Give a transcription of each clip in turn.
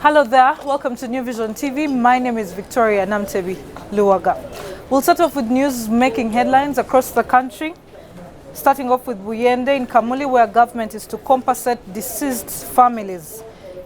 Hello there, welcome to New Vision TV. My name is Victoria Namtebi Luwaga. We'll start off with news making headlines across the country. Starting off with Buyende in Kamuli, where government is to compensate deceased families.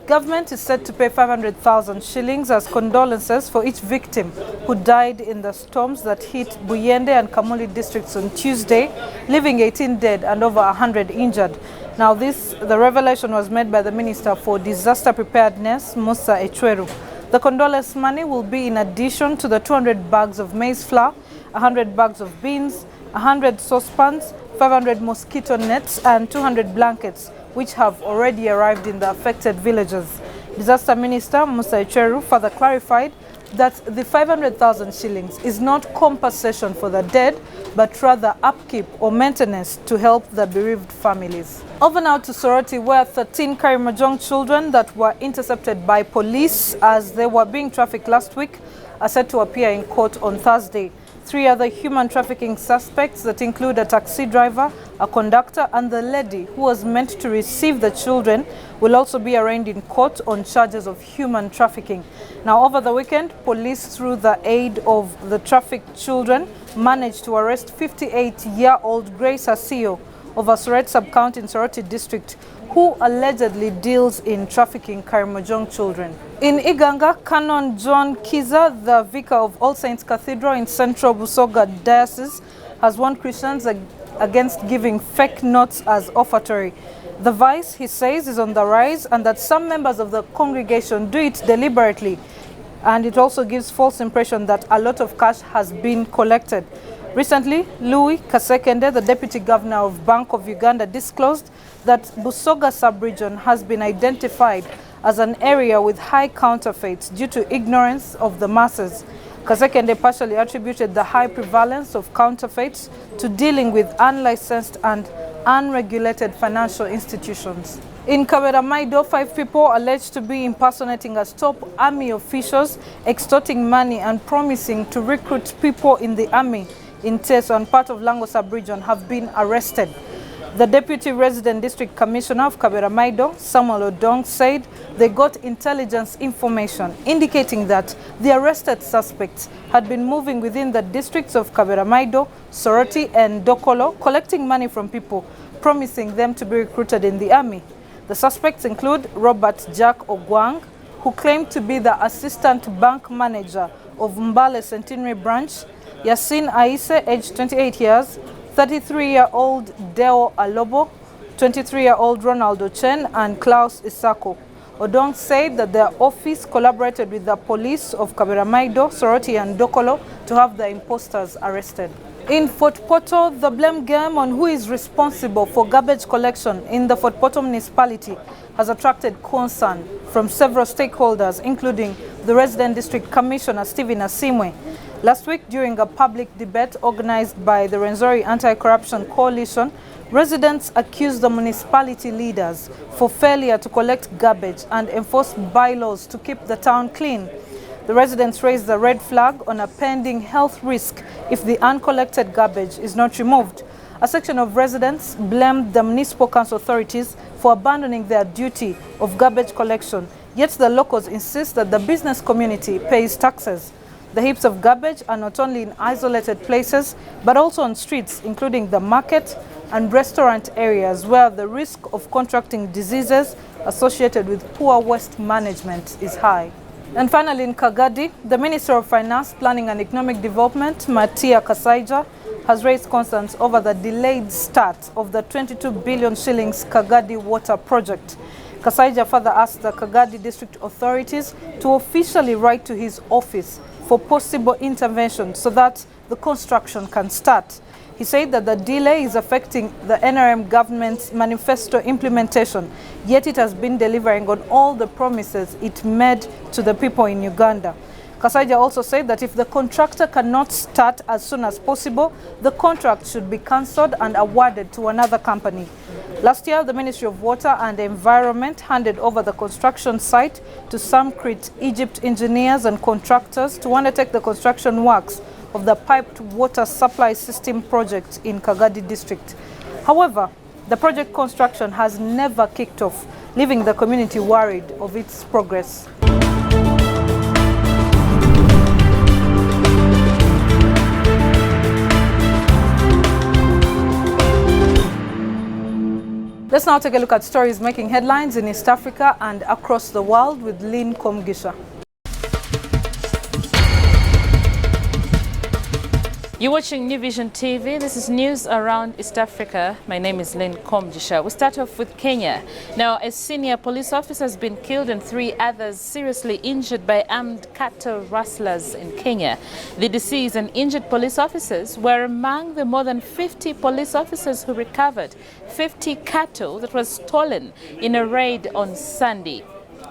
Government is set to pay 500,000 shillings as condolences for each victim who died in the storms that hit Buyende and Kamuli districts on Tuesday, leaving 18 dead and over 100 injured. Now the revelation was made by the Minister for Disaster Preparedness, Musa Echweru. The condolence money will be in addition to the 200 bags of maize flour, 100 bags of beans, 100 saucepans, 500 mosquito nets and 200 blankets, which have already arrived in the affected villages. Disaster Minister Musa Echweru further clarified that the 500,000 shillings is not compensation for the dead, but rather upkeep or maintenance to help the bereaved families. Over now to Soroti, where 13 Karimojong children that were intercepted by police as they were being trafficked last week are set to appear in court on Thursday. 3 other human trafficking suspects that include a taxi driver, a conductor and the lady who was meant to receive the children will also be arraigned in court on charges of human trafficking. Now, over the weekend, police, through the aid of the trafficked children, managed to arrest 58-year-old Grace Asio of Asoret sub-county in Soroti district, who allegedly deals in trafficking Karimojong children. In Uganda, Canon John Kiza, the vicar of All Saints Cathedral in Central Busoga Diocese, has warned Christians against giving fake notes as offertory. The vice, he says, is on the rise and that some members of the congregation do it deliberately. And it also gives false impression that a lot of cash has been collected. Recently, Louis Kasekende, the Deputy Governor of Bank of Uganda, disclosed that Busoga sub-region has been identified as an area with high counterfeits due to ignorance of the masses. Kasekende partially attributed the high prevalence of counterfeits to dealing with unlicensed and unregulated financial institutions. In Kaberamaido, 5 people alleged to be impersonating as top army officials, extorting money and promising to recruit people in the army in Teso and part of Lango sub-region have been arrested. The Deputy Resident District Commissioner of Kaberamaido, Samuel Odong, said they got intelligence information indicating that the arrested suspects had been moving within the districts of Kaberamaido, Soroti and Dokolo, collecting money from people, promising them to be recruited in the army. The suspects include Robert Jack Ogwang, who claimed to be the assistant bank manager of Mbale Centenary Branch, Yasin Aise, aged 28 years, 33-year-old Deo Alobo, 23-year-old Ronaldo Chen, and Klaus Isako. Odong said that their office collaborated with the police of Kaberamaido, Soroti and Dokolo to have the imposters arrested. In Fort Portal, the blame game on who is responsible for garbage collection in the Fort Portal municipality has attracted concern from several stakeholders, including the Resident District Commissioner Stephen Asimwe. Last week, during a public debate organized by the Renzori Anti-Corruption Coalition, residents accused the municipality leaders for failure to collect garbage and enforce bylaws to keep the town clean. The residents raised the red flag on a pending health risk if the uncollected garbage is not removed. A section of residents blamed the municipal council authorities for abandoning their duty of garbage collection, yet the locals insist that the business community pays taxes. The heaps of garbage are not only in isolated places, but also on streets, including the market and restaurant areas where the risk of contracting diseases associated with poor waste management is high. And finally, in Kagadi, the Minister of Finance, Planning and Economic Development, Matia Kasaija, has raised concerns over the delayed start of the 22 billion shillings Kagadi water project. Kasaija further asked the Kagadi district authorities to officially write to his office for possible intervention so that the construction can start. He said that the delay is affecting the NRM government's manifesto implementation, yet it has been delivering on all the promises it made to the people in Uganda. Kasaija also said that if the contractor cannot start as soon as possible, the contract should be cancelled and awarded to another company. Last year, the Ministry of Water and Environment handed over the construction site to Samcrit Egypt engineers and contractors to undertake the construction works of the piped water supply system project in Kagadi district. However, the project construction has never kicked off, leaving the community worried of its progress. Let's now take a look at stories making headlines in East Africa and across the world with Lynn Komgisha. You're watching New Vision TV. This is news around East Africa. My name is Lynn Komgisha. We start off with Kenya. Now, a senior police officer has been killed and 3 others seriously injured by armed cattle rustlers in Kenya. The deceased and injured police officers were among the more than 50 police officers who recovered 50 cattle that was stolen in a raid on Sunday.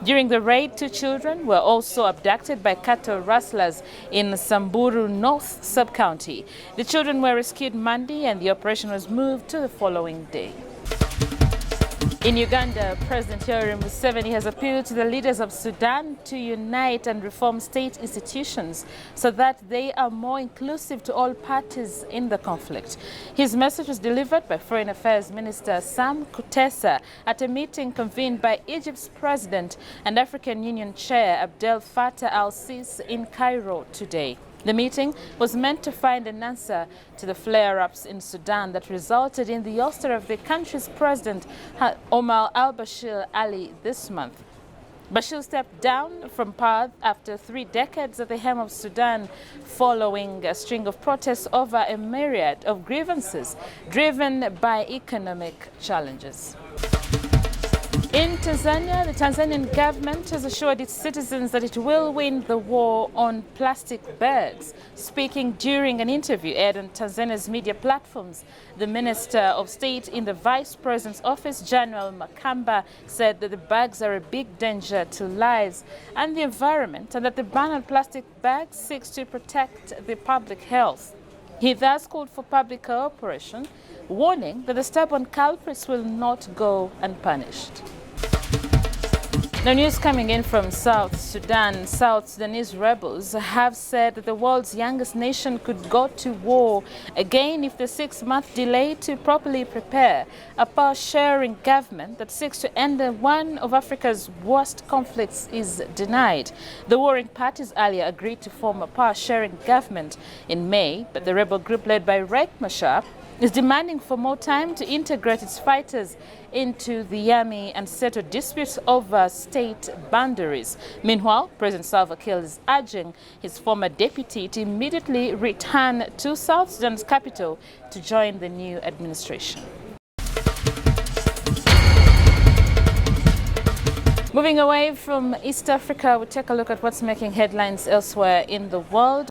During the raid, 2 children were also abducted by cattle rustlers in Samburu North Sub-County. The children were rescued Monday and the operation was moved to the following day. In Uganda, President Yoweri Museveni has appealed to the leaders of Sudan to unite and reform state institutions so that they are more inclusive to all parties in the conflict. His message was delivered by Foreign Affairs Minister Sam Kutesa at a meeting convened by Egypt's President and African Union Chair Abdel Fattah al-Sisi in Cairo today. The meeting was meant to find an answer to the flare-ups in Sudan that resulted in the ouster of the country's president, Omar al-Bashir Ali, this month. Bashir stepped down from power after 3 decades at the helm of Sudan following a string of protests over a myriad of grievances driven by economic challenges. In Tanzania, the Tanzanian government has assured its citizens that it will win the war on plastic bags. Speaking during an interview aired on Tanzania's media platforms, the Minister of State in the Vice President's office, General Makamba, said that the bags are a big danger to lives and the environment and that the ban on plastic bags seeks to protect the public health. He thus called for public cooperation, warning that the stubborn culprits will not go unpunished. Now, news coming in from South Sudan. South Sudanese rebels have said that the world's youngest nation could go to war again if the 6-month delay to properly prepare a power-sharing government that seeks to end one of Africa's worst conflicts is denied. The warring parties earlier agreed to form a power-sharing government in May, but the rebel group led by Riek Machar is demanding for more time to integrate its fighters into the army and settle disputes over state boundaries. Meanwhile, President Salva Kiir is urging his former deputy to immediately return to South Sudan's capital to join the new administration. Moving away from East Africa, we take a look at what's making headlines elsewhere in the world.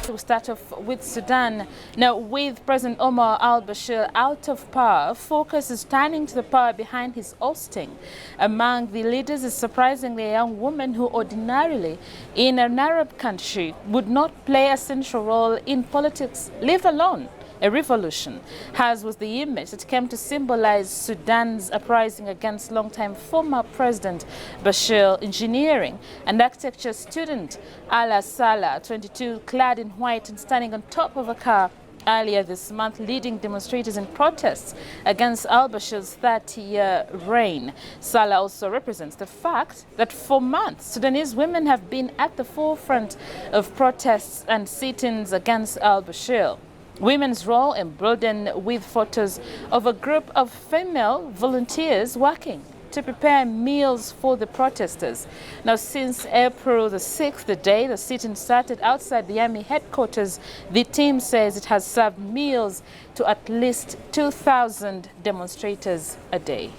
We'll start off with Sudan. Now, with President Omar al-Bashir out of power, focus is turning to the power behind his ousting. Among the leaders is surprisingly a young woman who ordinarily, in an Arab country, would not play a central role in politics, leave alone a revolution, as was the image that came to symbolize Sudan's uprising against longtime former President Bashir. Engineering and architecture student Ala Salah, 22, clad in white and standing on top of a car earlier this month, leading demonstrators in protests against al-Bashir's 30-year reign. Salah also represents the fact that for months, Sudanese women have been at the forefront of protests and sit-ins against al-Bashir. Women's role embroidered with photos of a group of female volunteers working to prepare meals for the protesters. Now, since April the 6th, the day the sit-in started outside the army headquarters, the team says it has served meals to at least 2,000 demonstrators a day.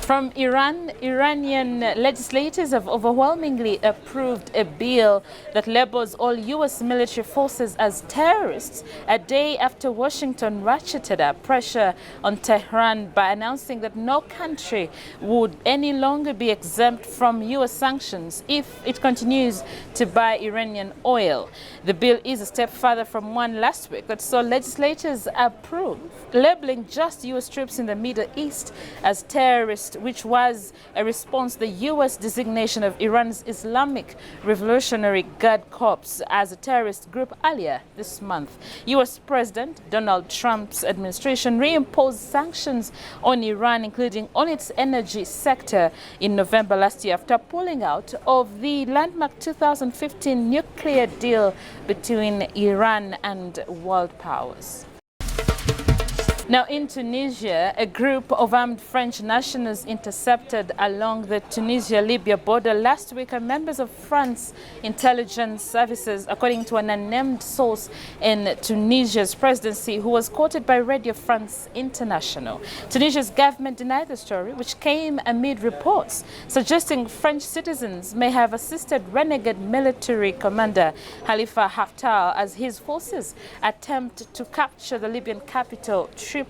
From Iran, Iranian legislators have overwhelmingly approved a bill that labels all U.S. military forces as terrorists a day after Washington ratcheted up pressure on Tehran by announcing that no country would any longer be exempt from U.S. sanctions if it continues to buy Iranian oil. The bill is a step further from one last week that saw legislators approve labeling just U.S. troops in the Middle East as terrorists, which was a response to the U.S. designation of Iran's Islamic Revolutionary Guard Corps as a terrorist group earlier this month. U.S. President Donald Trump's administration reimposed sanctions on Iran, including on its energy sector, in November last year after pulling out of the landmark 2015 nuclear deal between Iran and world powers. Now in Tunisia, a group of armed French nationals intercepted along the Tunisia-Libya border last week are members of France's intelligence services, according to an unnamed source in Tunisia's presidency who was quoted by Radio France International. Tunisia's government denied the story, which came amid reports suggesting French citizens may have assisted renegade military commander Khalifa Haftar as his forces attempt to capture the Libyan capital, Tripoli.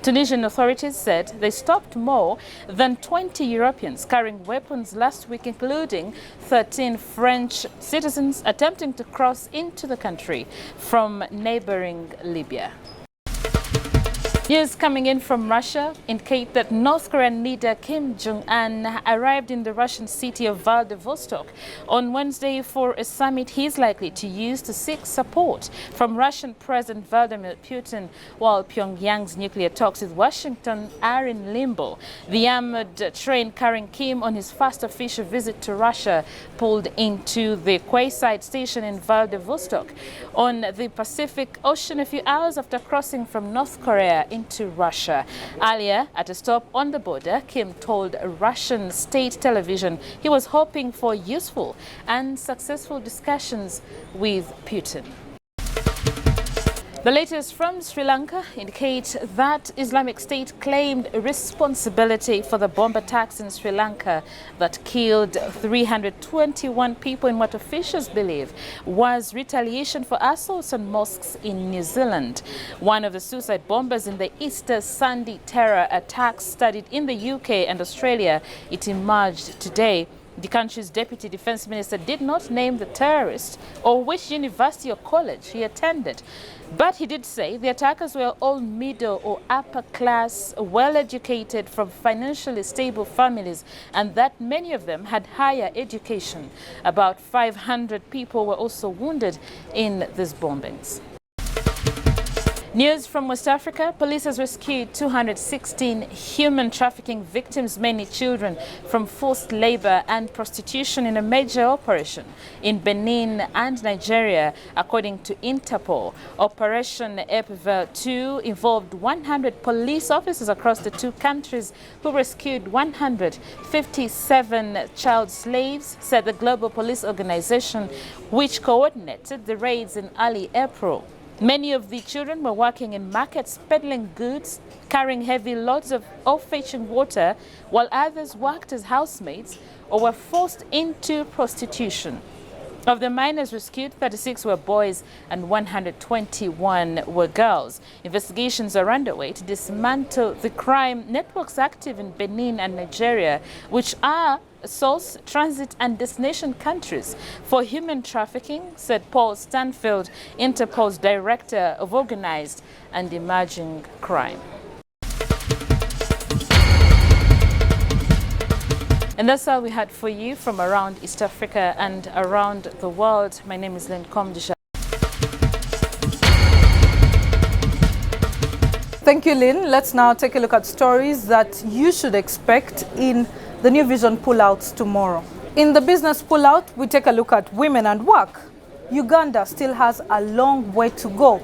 Tunisian authorities said they stopped more than 20 Europeans carrying weapons last week, including 13 French citizens attempting to cross into the country from neighboring Libya. News coming in from Russia indicate that North Korean leader Kim Jong-un arrived in the Russian city of Vladivostok on Wednesday for a summit he's likely to use to seek support from Russian President Vladimir Putin, while Pyongyang's nuclear talks with Washington are in limbo. The armored train carrying Kim on his first official visit to Russia pulled into the quayside station in Vladivostok on the Pacific Ocean a few hours after crossing from North Korea into Russia. Earlier, at a stop on the border, Kim told Russian state television he was hoping for useful and successful discussions with Putin. The latest from Sri Lanka indicates that Islamic State claimed responsibility for the bomb attacks in Sri Lanka that killed 321 people in what officials believe was retaliation for assaults on mosques in New Zealand. One of the suicide bombers in the Easter Sunday terror attacks studied in the UK and Australia, it emerged today. The country's deputy defense minister did not name the terrorist or which university or college he attended. But he did say the attackers were all middle or upper class, well-educated from financially stable families, and that many of them had higher education. About 500 people were also wounded in these bombings. News from West Africa, police has rescued 216 human trafficking victims, mainly children, from forced labor and prostitution in a major operation in Benin and Nigeria, according to Interpol. Operation Epivel 2 involved 100 police officers across the two countries who rescued 157 child slaves, said the Global Police Organization, which coordinated the raids in early April. Many of the children were working in markets, peddling goods, carrying heavy loads or fetching water, while others worked as housemaids or were forced into prostitution. Of the minors rescued, 36 were boys and 121 were girls. Investigations are underway to dismantle the crime networks active in Benin and Nigeria, which are source, transit and destination countries for human trafficking, said Paul Stanfield, Interpol's Director of Organized and Emerging Crime. And that's all we had for you from around East Africa and around the world. My name is Lynn Comdisha. Thank you, Lynn. Let's now take a look at stories that you should expect in the New Vision pullouts tomorrow. In the business pullout, we take a look at women and work. Uganda still has a long way to go.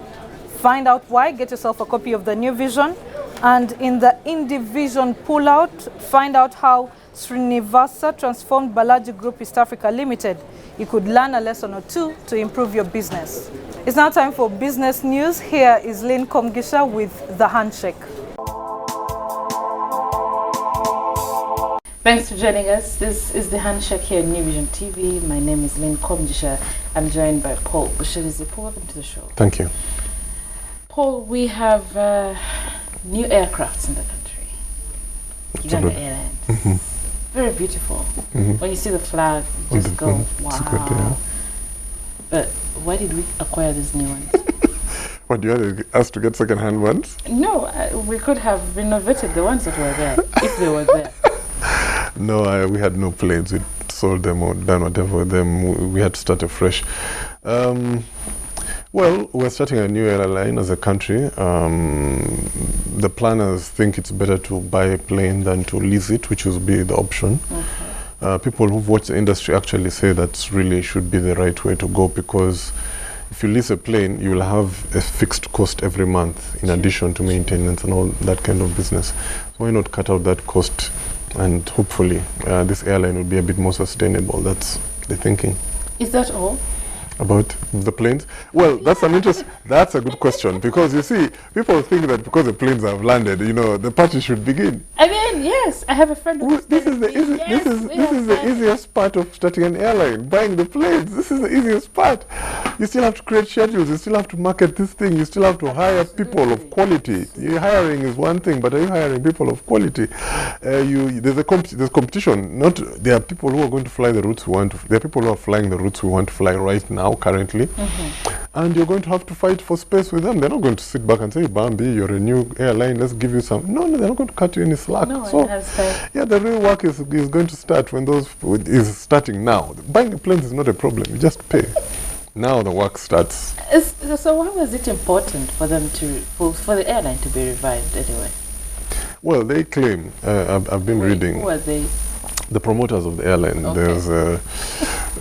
Find out why, get yourself a copy of the New Vision. And in the Indie Vision pullout, find out how Srinivasa transformed Balaji Group East Africa Limited. You could learn a lesson or two to improve your business. It's now time for business news. Here is Lynn Comgisha with the Handshake. Thanks for joining us. This is the Handshake here on New Vision TV. My name is Lynn Comgisha. I'm joined by Paul Bushirizi. Paul, welcome to the show. Thank you. Paul, we have new aircrafts in the country. Uganda Airlines. Mm-hmm. Very beautiful. Mm-hmm. When you see the flag, you just go, wow. It's good, yeah. But why did we acquire these new ones? What, you had us to get second-hand ones? No, we could have renovated the ones that were there, if they were there. No, we had no planes. We sold them or done whatever with them. We had to start afresh. Well, we're starting a new airline as a country. The planners think it's better to buy a plane than to lease it, which will be the option. Okay. People who've watched the industry actually say that really should be the right way to go, because if you lease a plane, you will have a fixed cost every month in addition to maintenance and all that kind of business. So why not cut out that cost, and hopefully this airline will be a bit more sustainable. That's the thinking. Is that all? About the planes? Well, that's that's a good question, because you see, people think that because the planes have landed, you know, the party should begin. I mean, yes, I have a friend who This is the easiest part of starting an airline, buying the planes. This is the easiest part. You still have to create schedules, you still have to market this thing, you still have to hire people of quality. Hiring is one thing, but are you hiring people of quality? There's competition. There are people who are going to fly the routes we want to, there are people who are flying the routes we want to fly right now, currently, and you're going to have to fight for space with them. They're not going to sit back and say, Bambi, you're a new airline, let's give you some. No, they're not going to cut you any slack. No, so yeah, the real work is going to start when is starting now. Buying planes is not a problem, you just pay. Now the work starts. So why was it important for them for the airline to be revived anyway? Well, they claim, I've been reading. Who are they? The promoters of the airline. Okay.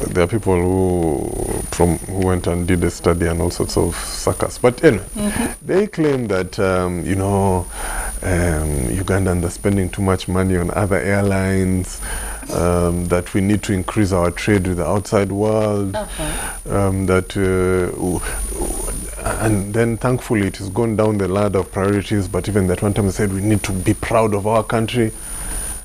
There are people who went and did a study and all sorts of circus. But anyway, they claim that Ugandans are spending too much money on other airlines, that we need to increase our trade with the outside world, and then thankfully it has gone down the ladder of priorities. But even that one time they said we need to be proud of our country.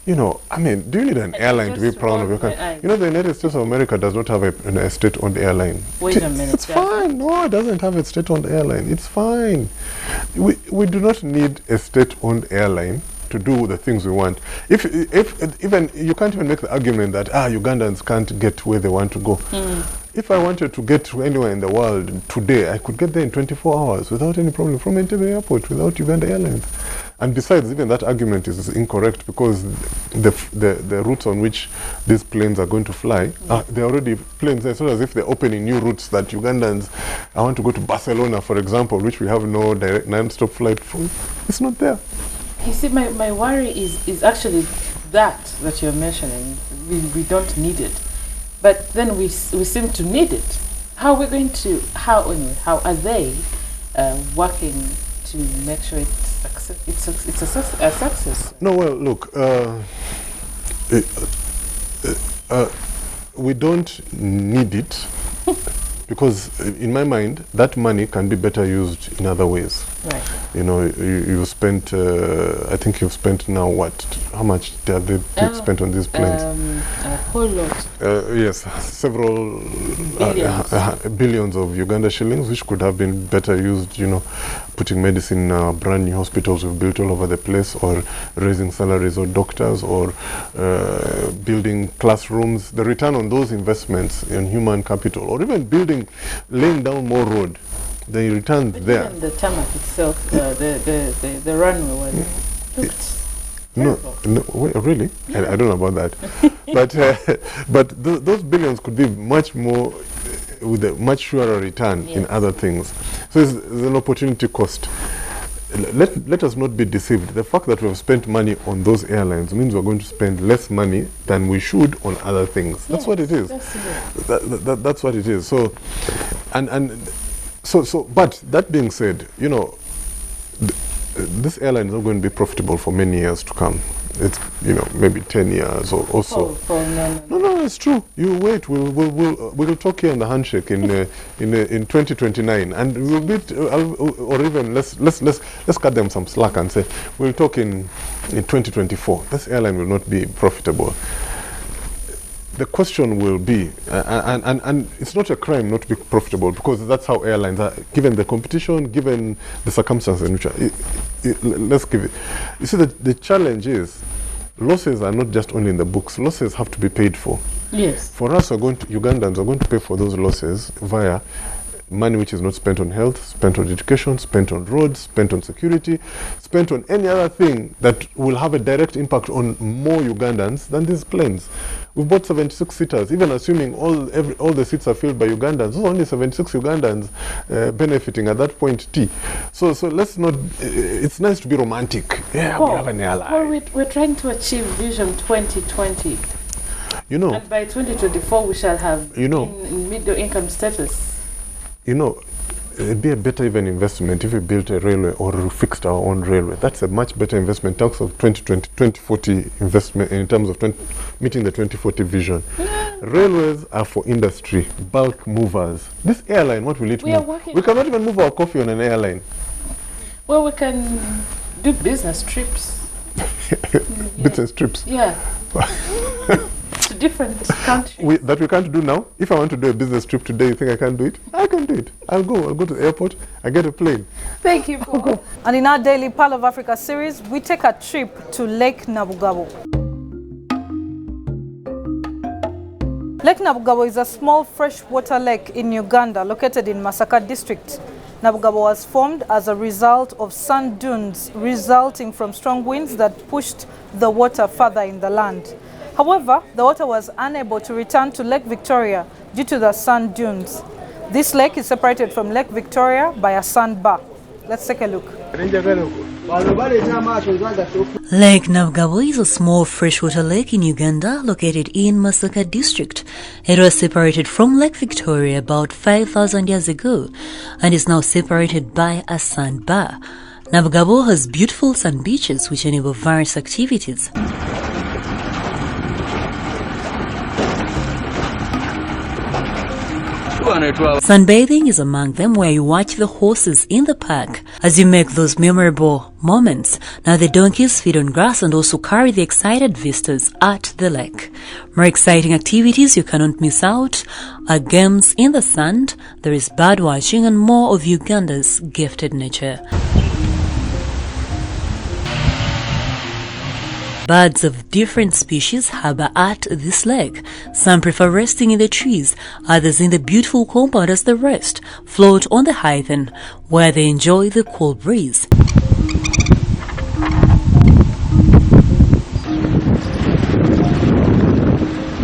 You know, I mean, do you need an airline to be proud of your country? You know, the United States of America does not have a state-owned airline. Wait a minute. It's fine. No, it doesn't have a state-owned airline. It's fine. We do not need a state-owned airline to do the things we want. If even you can't even make the argument that Ugandans can't get where they want to go. If I wanted to get to anywhere in the world today, I could get there in 24 hours without any problem from Entebbe Airport without Uganda Airlines. And besides, even that argument is incorrect, because the routes on which these planes are going to fly, they're already planes. It's not as if they're opening new routes that Ugandans, I want to go to Barcelona, for example, which we have no direct non-stop flight from. It's not there. You see, my worry is actually that you're mentioning. We don't need it. But then we seem to need it. How are we going to, how are they working to make sure it's a success? No, well, look, we don't need it, because in my mind, that money can be better used in other ways. Right. You know, you spent, I think you've spent now what? How much have they spent on these planes? A whole lot. Yes, several billions of Uganda shillings, which could have been better used, you know, putting medicine in brand new hospitals we've built all over the place, or raising salaries of doctors, or building classrooms. The return on those investments in human capital, or even laying down more road, the returns there. Even the tarmac itself, the runway was no, wait, really? Yeah. I don't know about that. but those billions could be much more, with a much surer return in other things. So there's an opportunity cost. Let us not be deceived. The fact that we have spent money on those airlines means we're going to spend less money than we should on other things. That's what it is. That's what it is. So, but that being said, you know, this airline is not going to be profitable for many years to come. It's, you know, maybe 10 years or so. No, it's true. You wait. We'll talk here on the Handshake in 2029, and we'll be, or even let's cut them some slack and say we'll talk in 2024. This airline will not be profitable. The question will be, and it's not a crime not to be profitable, because that's how airlines are, given the competition, given the circumstances in which let's give it. You see, the challenge is, losses are not just only in the books. Losses have to be paid for. Yes. For us, Ugandans are going to pay for those losses via money which is not spent on health, spent on education, spent on roads, spent on security, spent on any other thing that will have a direct impact on more Ugandans than these planes. We've bought 76 seaters, even assuming all the seats are filled by Ugandans. There's only 76 Ugandans benefiting at that point T. So let's not, it's nice to be romantic. Yeah, we have an airline. Well, we're trying to achieve Vision 2020. You know. And by 2024 we shall have, in middle income status. you know, it'd be a better even investment if we built a railway or fixed our own railway. That's a much better investment in terms of 2040 investment, in terms of meeting the 2040 vision. Yeah. Railways are for industry, bulk movers. This airline, what will it move? We cannot even move our coffee on an airline. Well, we can do business trips. Business trips? Yeah. To different countries. That we can't do now? If I want to do a business trip today, you think I can't do it? I can do it. I'll go to the airport, I get a plane. Thank you, Paul. And in our daily Pearl of Africa series, we take a trip to Lake Nabugabo. Lake Nabugabo is a small freshwater lake in Uganda, located in Masaka district. Nabugabo was formed as a result of sand dunes resulting from strong winds that pushed the water further in the land. However, the water was unable to return to Lake Victoria due to the sand dunes. This lake is separated from Lake Victoria by a sandbar. Let's take a look. Lake Nabugabo is a small freshwater lake in Uganda located in Masaka district. It was separated from Lake Victoria about 5,000 years ago and is now separated by a sandbar. Nabugabo has beautiful sand beaches which enable various activities. Sunbathing is among them, where you watch the horses in the park as you make those memorable moments. Now the donkeys feed on grass and also carry the excited visitors at the lake. More exciting activities you cannot miss out are games in the sand, there is bird watching, and more of Uganda's gifted nature. Birds of different species harbor at this lake. Some prefer resting in the trees, others in the beautiful compound, as the rest float on the heathen, where they enjoy the cool breeze.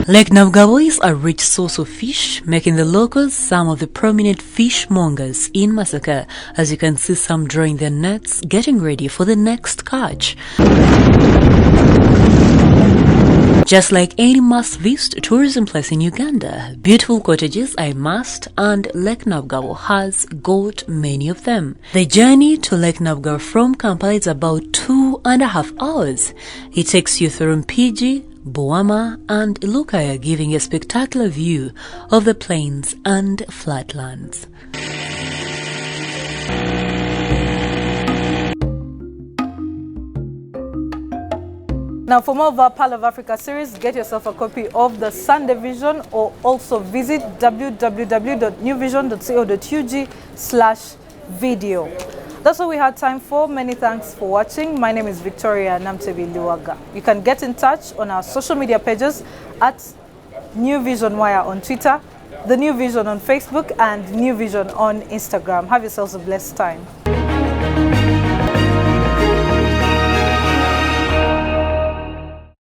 Lake Nabugabo is a rich source of fish, making the locals some of the prominent fishmongers in Masaka, as you can see some drawing their nets, getting ready for the next catch. Just like any must-visit tourism place in Uganda, beautiful cottages are a must, and Lake Nabugabo has got many of them. The journey to Lake Nabugabo from Kampala is about 2.5 hours. It takes you through Mpigi, Boama and Lukaya, giving a spectacular view of the plains and flatlands. Now, for more of our Pearl of Africa series, get yourself a copy of the Sunday Vision, or also visit www.newvision.co.ug/video. That's all we had time for. Many thanks for watching. My name is Victoria Namtebi-Luwaga. You can get in touch on our social media pages at New Vision Wire on Twitter, The New Vision on Facebook, and New Vision on Instagram. Have yourselves a blessed time.